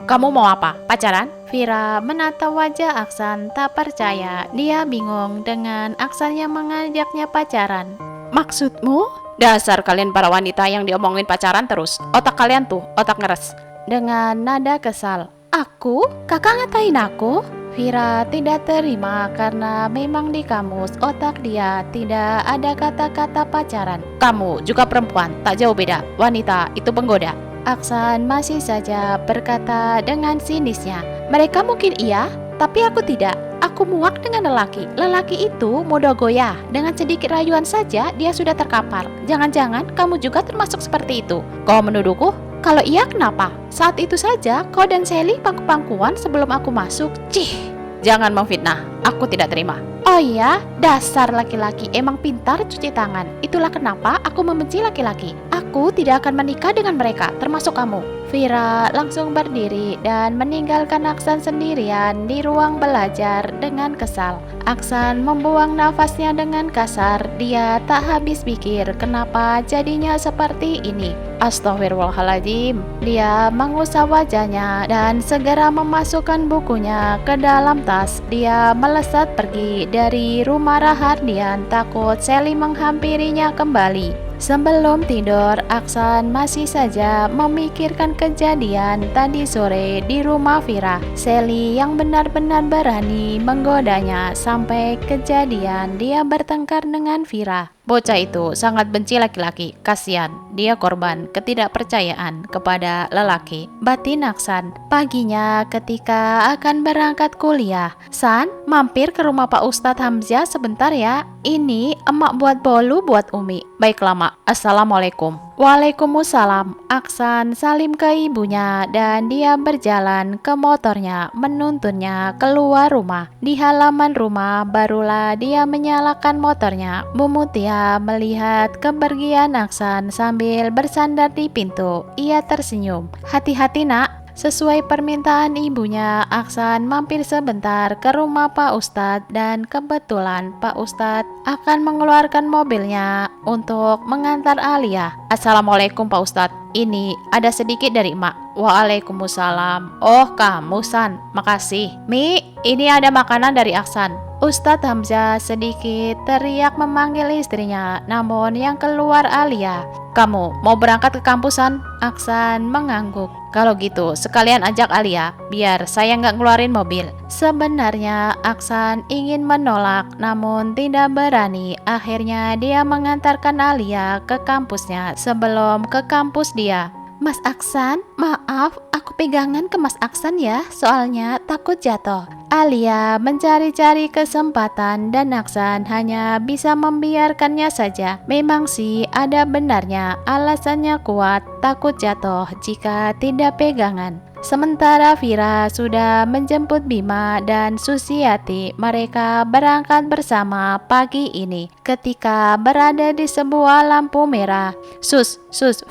Kamu mau apa? Pacaran? Vira menatap wajah Aksan tak percaya. Dia bingung dengan Aksan yang mengajaknya pacaran. Maksudmu? Dasar kalian para wanita yang diomongin pacaran terus. Otak kalian tuh, otak ngeres. Dengan nada kesal. Aku? Kakak ngatain aku? Vira tidak terima karena memang di kamus otak dia tidak ada kata-kata pacaran. Kamu juga perempuan, tak jauh beda. Wanita itu penggoda. Aksan masih saja berkata dengan sinisnya. Mereka mungkin iya, tapi aku tidak. Aku muak dengan lelaki. Lelaki itu mudah goyah. Dengan sedikit rayuan saja dia sudah terkapar. Jangan-jangan kamu juga termasuk seperti itu. Kau menuduhku? Kalau iya kenapa? Saat itu saja kau dan Sally pangku-pangkuan sebelum aku masuk. Cih, jangan memfitnah. Aku tidak terima. Oh iya, dasar laki-laki emang pintar cuci tangan. Itulah kenapa aku membenci laki-laki. Aku tidak akan menikah dengan mereka, termasuk kamu. Vira langsung berdiri dan meninggalkan Aksan sendirian di ruang belajar dengan kesal. Aksan membuang nafasnya dengan kasar. Dia tak habis pikir kenapa jadinya seperti ini. Astaghfirullahaladzim. Dia mengusap wajahnya dan segera memasukkan bukunya ke dalam tas. Dia melesat pergi dari rumah Rahardian takut Sally menghampirinya kembali. Sebelum tidur, Aksan masih saja memikirkan kejadian tadi sore di rumah Vira. Sally yang benar-benar berani menggodanya sampai kejadian dia bertengkar dengan Vira. Bocah itu sangat benci laki-laki. Kasihan, dia korban ketidakpercayaan kepada lelaki. Batin Aksan. Paginya ketika akan berangkat kuliah, San, mampir ke rumah Pak Ustadz Hamzah sebentar ya. Ini emak buat bolu buat Umi. Baiklah mak. Assalamualaikum. Waalaikumsalam. Aksan salim ke ibunya dan dia berjalan ke motornya menuntunnya keluar rumah. Di halaman rumah barulah dia menyalakan motornya. Bu Mutia melihat kepergian Aksan sambil bersandar di pintu. Ia tersenyum. Hati-hati nak. Sesuai permintaan ibunya, Aksan mampir sebentar ke rumah Pak Ustadz dan kebetulan Pak Ustadz akan mengeluarkan mobilnya untuk mengantar Alia. Assalamualaikum Pak Ustadz, ini ada sedikit dari emak. Waalaikumsalam. Oh kamu San, makasih. Mi, ini ada makanan dari Aksan. Ustadz Hamzah sedikit teriak memanggil istrinya, namun yang keluar Alia. Kamu mau berangkat ke kampusan? Aksan mengangguk. Kalau gitu, sekalian ajak Alia, biar saya nggak ngeluarin mobil. Sebenarnya Aksan ingin menolak, namun tidak berani. Akhirnya dia mengantarkan Alia ke kampusnya sebelum ke kampus dia. Mas Aksan, maaf, aku pegangan ke Mas Aksan ya, soalnya takut jatuh. Alia mencari-cari kesempatan dan Aksan hanya bisa membiarkannya saja. Memang sih ada benarnya, alasannya kuat, takut jatuh jika tidak pegangan. Sementara Vira sudah menjemput Bima dan Susiati. Mereka berangkat bersama pagi ini. Ketika berada di sebuah lampu merah, Sus,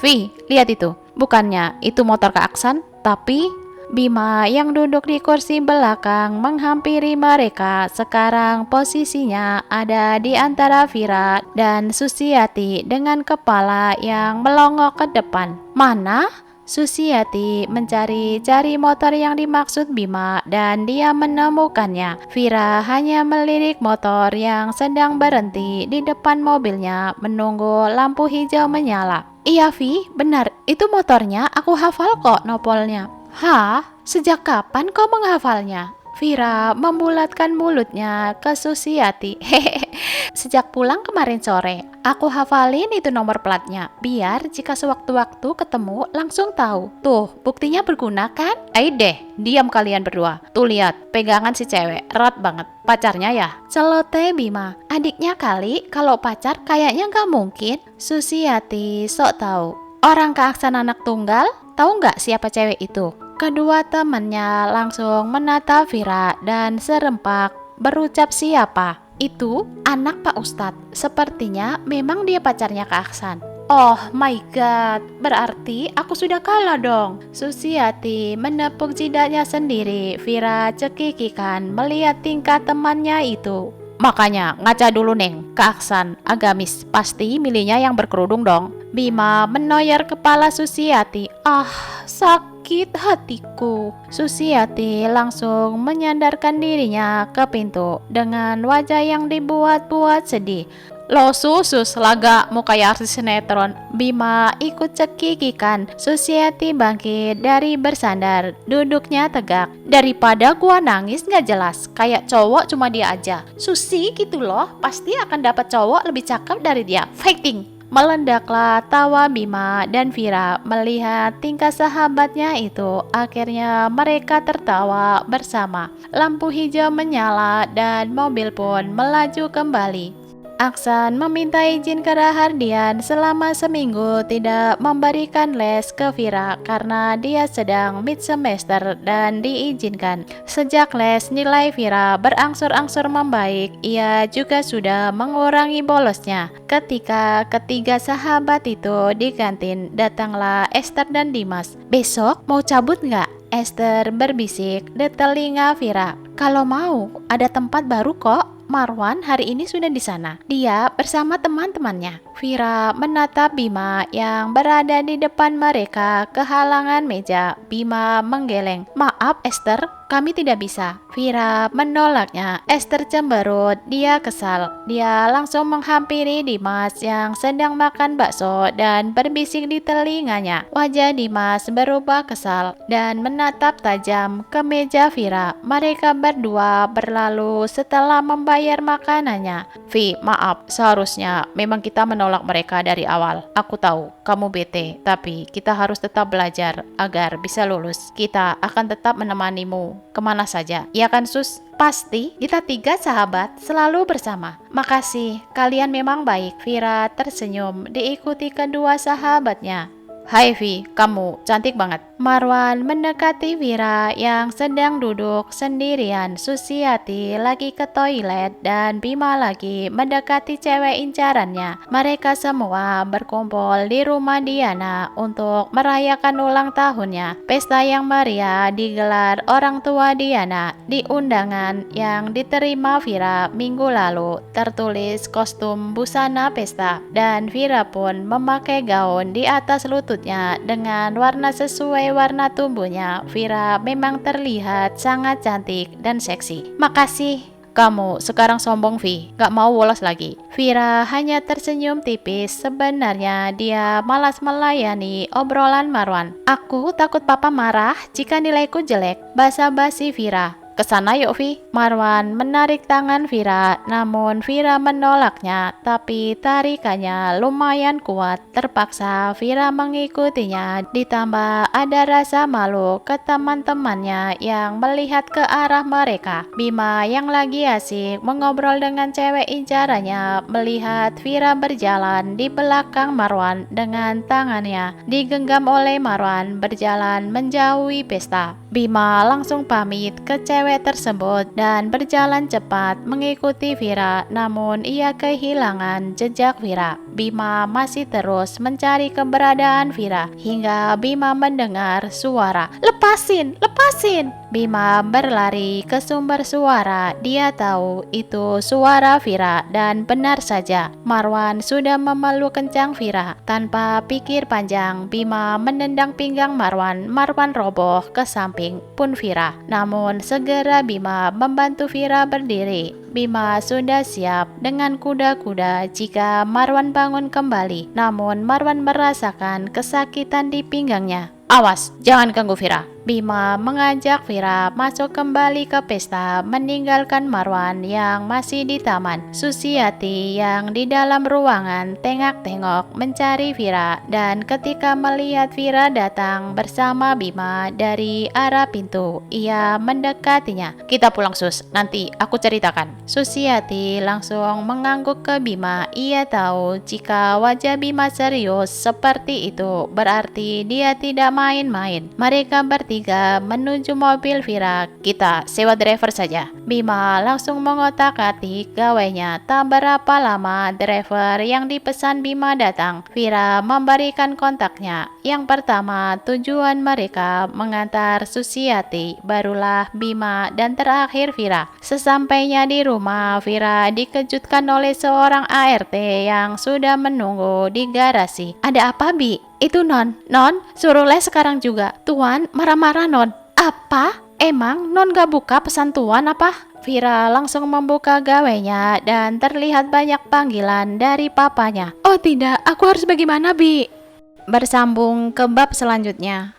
Vi, lihat itu. Bukannya itu motor Kak Aksan, tapi Bima yang duduk di kursi belakang menghampiri mereka. Sekarang posisinya ada di antara Vira dan Susiati dengan kepala yang melongok ke depan. Mana? Susiati mencari-cari motor yang dimaksud Bima dan dia menemukannya. Vira hanya melirik motor yang sedang berhenti di depan mobilnya menunggu lampu hijau menyala. Iya Vi, benar, itu motornya, aku hafal kok nopolnya. Hah? Sejak kapan kau menghafalnya? Vira membulatkan mulutnya ke Susiati. Hehehe, sejak pulang kemarin sore. Aku hafalin itu nomor platnya, biar jika sewaktu-waktu ketemu langsung tahu. Tuh, buktinya berguna kan? Ayo deh, diam kalian berdua. Tuh lihat, pegangan si cewek, erat banget. Pacarnya ya? Celote Bima, adiknya kali, kalau pacar kayaknya gak mungkin. Susiati sok tahu. Orang keaksan anak tunggal, tahu nggak siapa cewek itu? Kedua temannya langsung menatap Vira dan serempak berucap siapa? Itu anak Pak Ustadz. Sepertinya memang dia pacarnya Kak Aksan. Oh my god, berarti aku sudah kalah dong. Susiati menepuk jidatnya sendiri. Vira cekikikan melihat tingkah temannya itu. Makanya ngaca dulu Neng, Kak Aksan agamis, pasti milihnya yang berkerudung dong. Bima menoyor kepala Susiati. Ah, sakit. sakit hatiku. Susiati langsung menyandarkan dirinya ke pintu dengan wajah yang dibuat-buat sedih. Lo sus, laga mau kayak artis sinetron. Bima ikut cekikikan. Susiati bangkit dari bersandar, duduknya tegak. Daripada gua nangis gak jelas, kayak cowok cuma dia aja. Susi gitu loh, pasti akan dapat cowok lebih cakep dari dia. Fighting! Meledaklah tawa Bima dan Vira melihat tingkah sahabatnya itu. Akhirnya mereka tertawa bersama. Lampu hijau menyala dan mobil pun melaju kembali. Aksan meminta izin ke Rahardian selama seminggu tidak memberikan les ke Vira karena dia sedang mid semester dan diizinkan. Sejak les, nilai Vira berangsur-angsur membaik. Ia juga sudah mengurangi bolosnya. Ketika ketiga sahabat itu di kantin, datanglah Esther dan Dimas. "Besok mau cabut nggak?" Esther berbisik di telinga Vira. "Kalau mau, ada tempat baru kok. Marwan hari ini sudah di sana. Dia bersama teman-temannya." Vira menatap Bima yang berada di depan mereka kehalangan meja. Bima menggeleng. "Maaf Esther, kami tidak bisa." Vira menolaknya. Esther cemberut, dia kesal. Dia langsung menghampiri Dimas yang sedang makan bakso dan berbisik di telinganya. Wajah Dimas berubah kesal dan menatap tajam ke meja Vira. Mereka berdua berlalu setelah membayar makanannya. "Vi, maaf, seharusnya memang kita menolak mereka dari awal. Aku tahu kamu bete, tapi kita harus tetap belajar agar bisa lulus. Kita akan tetap menemanimu kemana saja. Ya kan Sus?" "Pasti, kita tiga sahabat selalu bersama." "Makasih, kalian memang baik." Vira tersenyum diikuti kedua sahabatnya. "Hai Vi, kamu cantik banget." Marwan mendekati Vira yang sedang duduk sendirian. Susiati lagi ke toilet dan Bima lagi mendekati cewek incarannya. Mereka semua berkumpul di rumah Diana untuk merayakan ulang tahunnya. Pesta yang meriah digelar orang tua Diana. Di undangan yang diterima Vira minggu lalu tertulis kostum busana pesta dan Vira pun memakai gaun di atas lututnya dengan warna sesuai warna tubuhnya. Vira memang terlihat sangat cantik dan seksi. "Makasih." "Kamu sekarang sombong Vi, gak mau wolos lagi." Vira hanya tersenyum tipis. Sebenarnya dia malas melayani obrolan Marwan. "Aku takut papa marah jika nilaiku jelek." Basa-basi Vira. "Kesana yuk Vi." Marwan menarik tangan Vira, namun Vira menolaknya, tapi tarikannya lumayan kuat. Terpaksa Vira mengikutinya, ditambah ada rasa malu ke teman-temannya yang melihat ke arah mereka. Bima yang lagi asik mengobrol dengan cewek incarannya melihat Vira berjalan di belakang Marwan dengan tangannya digenggam oleh Marwan berjalan menjauhi pesta. Bima langsung pamit ke cewek tersebut dan berjalan cepat mengikuti Vira, namun ia kehilangan jejak Vira. Bima masih terus mencari keberadaan Vira hingga Bima mendengar suara, "Lepasin, lepasin!" Bima berlari ke sumber suara. Dia tahu itu suara Vira dan benar saja Marwan sudah memeluk kencang Vira. Tanpa pikir panjang, Bima menendang pinggang Marwan. Marwan roboh ke samping pun Vira. Namun segera Bima membantu Vira berdiri. Bima sudah siap dengan kuda-kuda jika Marwan bangun kembali. Namun Marwan merasakan kesakitan di pinggangnya. "Awas, jangan ganggu Vira." Bima mengajak Vira masuk kembali ke pesta, meninggalkan Marwan yang masih di taman. Susiati yang di dalam ruangan tengok-tengok mencari Vira, dan ketika melihat Vira datang bersama Bima dari arah pintu, ia mendekatinya. "Kita pulang Sus, nanti aku ceritakan." Susiati langsung mengangguk ke Bima. Ia tahu jika wajah Bima serius seperti itu berarti dia tidak main-main. Mereka bertiga menuju mobil Vira. "Kita sewa driver saja." Bima langsung mengotak-atik gawainya. Tak berapa lama driver yang dipesan Bima datang. Vira memberikan kontaknya. Yang pertama tujuan mereka mengantar Susiati, barulah Bima, dan terakhir Vira. Sesampainya di rumah rumah, Vira dikejutkan oleh seorang ART yang sudah menunggu di garasi. Ada apa, Bi? Itu Non. Non, suruh les sekarang juga. Tuan marah-marah, Non. Apa? Emang Non gak buka pesan Tuan apa? Vira langsung membuka gawainya dan terlihat banyak panggilan dari papanya. Oh tidak, aku harus bagaimana, Bi? Bersambung ke bab selanjutnya.